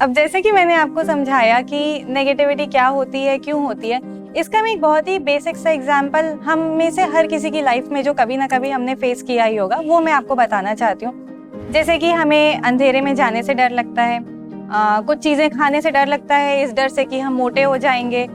अब जैसे कि मैंने आपको समझाया कि नेगेटिविटी क्या होती है, क्यों होती है, इसका मैं एक बहुत ही बेसिक सा एग्जांपल हम में से हर किसी की लाइफ में जो कभी ना कभी हमने फेस किया ही होगा, वो मैं आपको बताना चाहती हूँ। जैसे कि हमें अंधेरे में जाने से डर लगता है, कुछ चीज़ें खाने से डर लगता है, इस डर से कि हम मोटे हो जाएंगे।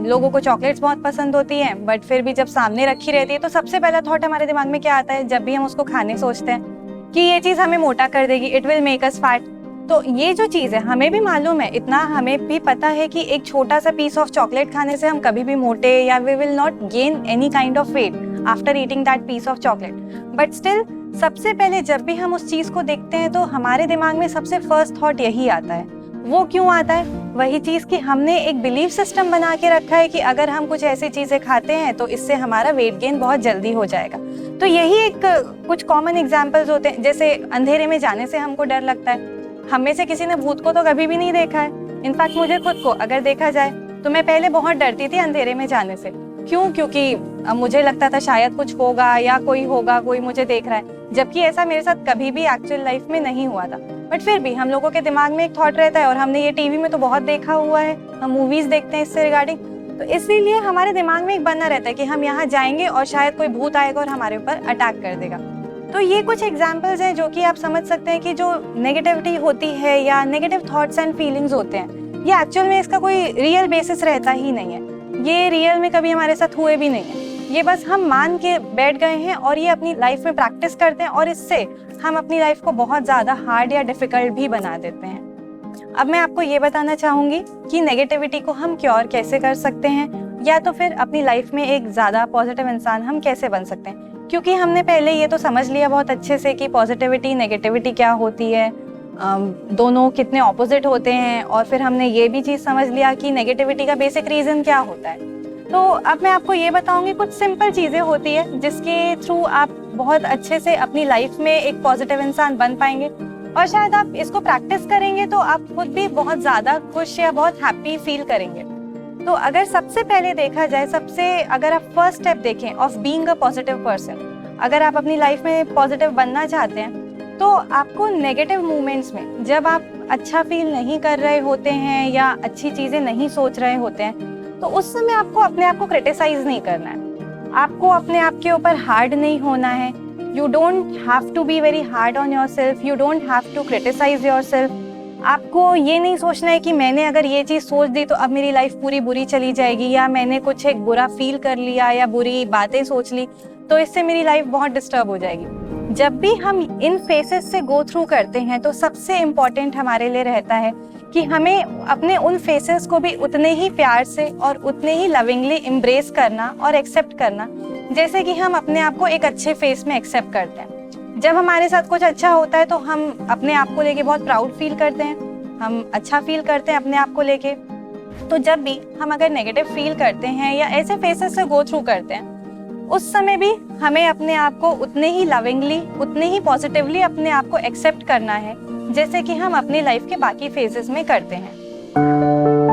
लोगों को चॉकलेट्स बहुत पसंद होती हैं, बट फिर भी जब सामने रखी रहती है तो सबसे पहला थॉट हमारे दिमाग में क्या आता है जब भी हम उसको खाने सोचते हैं कि ये चीज़ हमें मोटा कर देगी, it will make us fat. तो ये जो चीज़ है हमें भी मालूम है, इतना हमें भी पता है कि एक छोटा सा पीस ऑफ चॉकलेट खाने से हम कभी भी मोटे या we will not gain any kind of weight after eating that piece of chocolate. But still सबसे पहले जब भी हम उस चीज़ को देखते हैं तो हमारे दिमाग में सबसे फर्स्ट थॉट यही आता है। वो क्यों आता है? वही चीज़ कि हमने एक बिलीफ सिस्टम बना के रखा है कि अगर हम कुछ ऐसी चीज़ें खाते हैं तो इससे हमारा वेट गेन बहुत जल्दी हो जाएगा। तो यही एक कुछ कॉमन एग्जाम्पल्स होते हैं। जैसे अंधेरे में जाने से हमको डर लगता है। हम में से किसी ने भूत को तो कभी भी नहीं देखा है। इनफैक्ट मुझे खुद को अगर देखा जाए तो मैं पहले बहुत डरती थी अंधेरे में जाने से। क्यों? क्योंकि मुझे लगता था शायद कुछ होगा या कोई होगा, कोई मुझे देख रहा है, जबकि ऐसा मेरे साथ कभी भी एक्चुअल लाइफ में नहीं हुआ था। बट फिर भी हम लोगों के दिमाग में एक थॉट रहता है, और हमने ये टीवी में तो बहुत देखा हुआ है, हम मूवीज देखते हैं इससे रिगार्डिंग, तो इसीलिए हमारे दिमाग में एक बना रहता है कि हम यहाँ जाएंगे और शायद कोई भूत आएगा और हमारे ऊपर अटैक कर देगा। तो ये कुछ एग्जाम्पल्स हैं जो कि आप समझ सकते हैं कि जो नेगेटिविटी होती है या नेगेटिव थॉट्स एंड फीलिंग्स होते हैं, ये एक्चुअल में इसका कोई रियल बेसिस रहता ही नहीं है। ये रियल में कभी हमारे साथ हुए भी नहीं है। ये बस हम मान के बैठ गए हैं और ये अपनी लाइफ में प्रैक्टिस करते हैं, और इससे हम अपनी लाइफ को बहुत ज़्यादा हार्ड या डिफिकल्ट भी बना देते हैं। अब मैं आपको ये बताना चाहूँगी कि नेगेटिविटी को हम क्योर कैसे कर सकते हैं, या तो फिर अपनी लाइफ में एक ज़्यादा पॉजिटिव इंसान हम कैसे बन सकते हैं। क्योंकि हमने पहले ये तो समझ लिया बहुत अच्छे से कि पॉजिटिविटी नेगेटिविटी क्या होती है, दोनों कितने ऑपोजिट होते हैं, और फिर हमने ये भी चीज़ समझ लिया कि नेगेटिविटी का बेसिक रीज़न क्या होता है। तो अब मैं आपको ये बताऊंगी कुछ सिंपल चीज़ें होती है जिसके थ्रू आप बहुत अच्छे से अपनी लाइफ में एक पॉजिटिव इंसान बन पाएंगे, और शायद आप इसको प्रैक्टिस करेंगे तो आप खुद भी बहुत ज़्यादा खुश या बहुत हैप्पी फील करेंगे। तो अगर सबसे पहले देखा जाए, अगर आप फर्स्ट स्टेप देखें of being a positive person, अगर आप अपनी लाइफ में पॉजिटिव बनना चाहते हैं तो आपको नेगेटिव मोमेंट्स में, जब आप अच्छा फील नहीं कर रहे होते हैं या अच्छी चीज़ें नहीं सोच रहे होते हैं, तो उस समय आपको अपने आप को क्रिटिसाइज नहीं करना है। आपको अपने आप के ऊपर हार्ड नहीं होना है। You don't have to be very hard on yourself, you don't have to criticise yourself. आपको ये नहीं सोचना है कि मैंने अगर ये चीज़ सोच दी तो अब मेरी लाइफ पूरी बुरी चली जाएगी, या मैंने कुछ एक बुरा फील कर लिया या बुरी बातें सोच ली तो इससे मेरी लाइफ बहुत डिस्टर्ब हो जाएगी। जब भी हम इन फेसेस से गो थ्रू करते हैं तो सबसे इम्पॉर्टेंट हमारे लिए रहता है कि हमें अपने उन फेसेस को भी उतने ही प्यार से और उतने ही लविंगली एम्ब्रेस करना और एक्सेप्ट करना, जैसे कि हम अपने आप को एक अच्छे फेस में एक्सेप्ट करते हैं। जब हमारे साथ कुछ अच्छा होता है तो हम अपने आप को लेके बहुत प्राउड फील करते हैं, हम अच्छा फील करते हैं अपने आप को लेके। तो जब भी हम अगर नेगेटिव फील करते हैं या ऐसे फेसेस से गो थ्रू करते हैं, उस समय भी हमें अपने आप को उतने ही लविंगली, उतने ही पॉजिटिवली अपने आप को एक्सेप्ट करना है, जैसे कि हम अपनी लाइफ के बाकी फेजेस में करते हैं।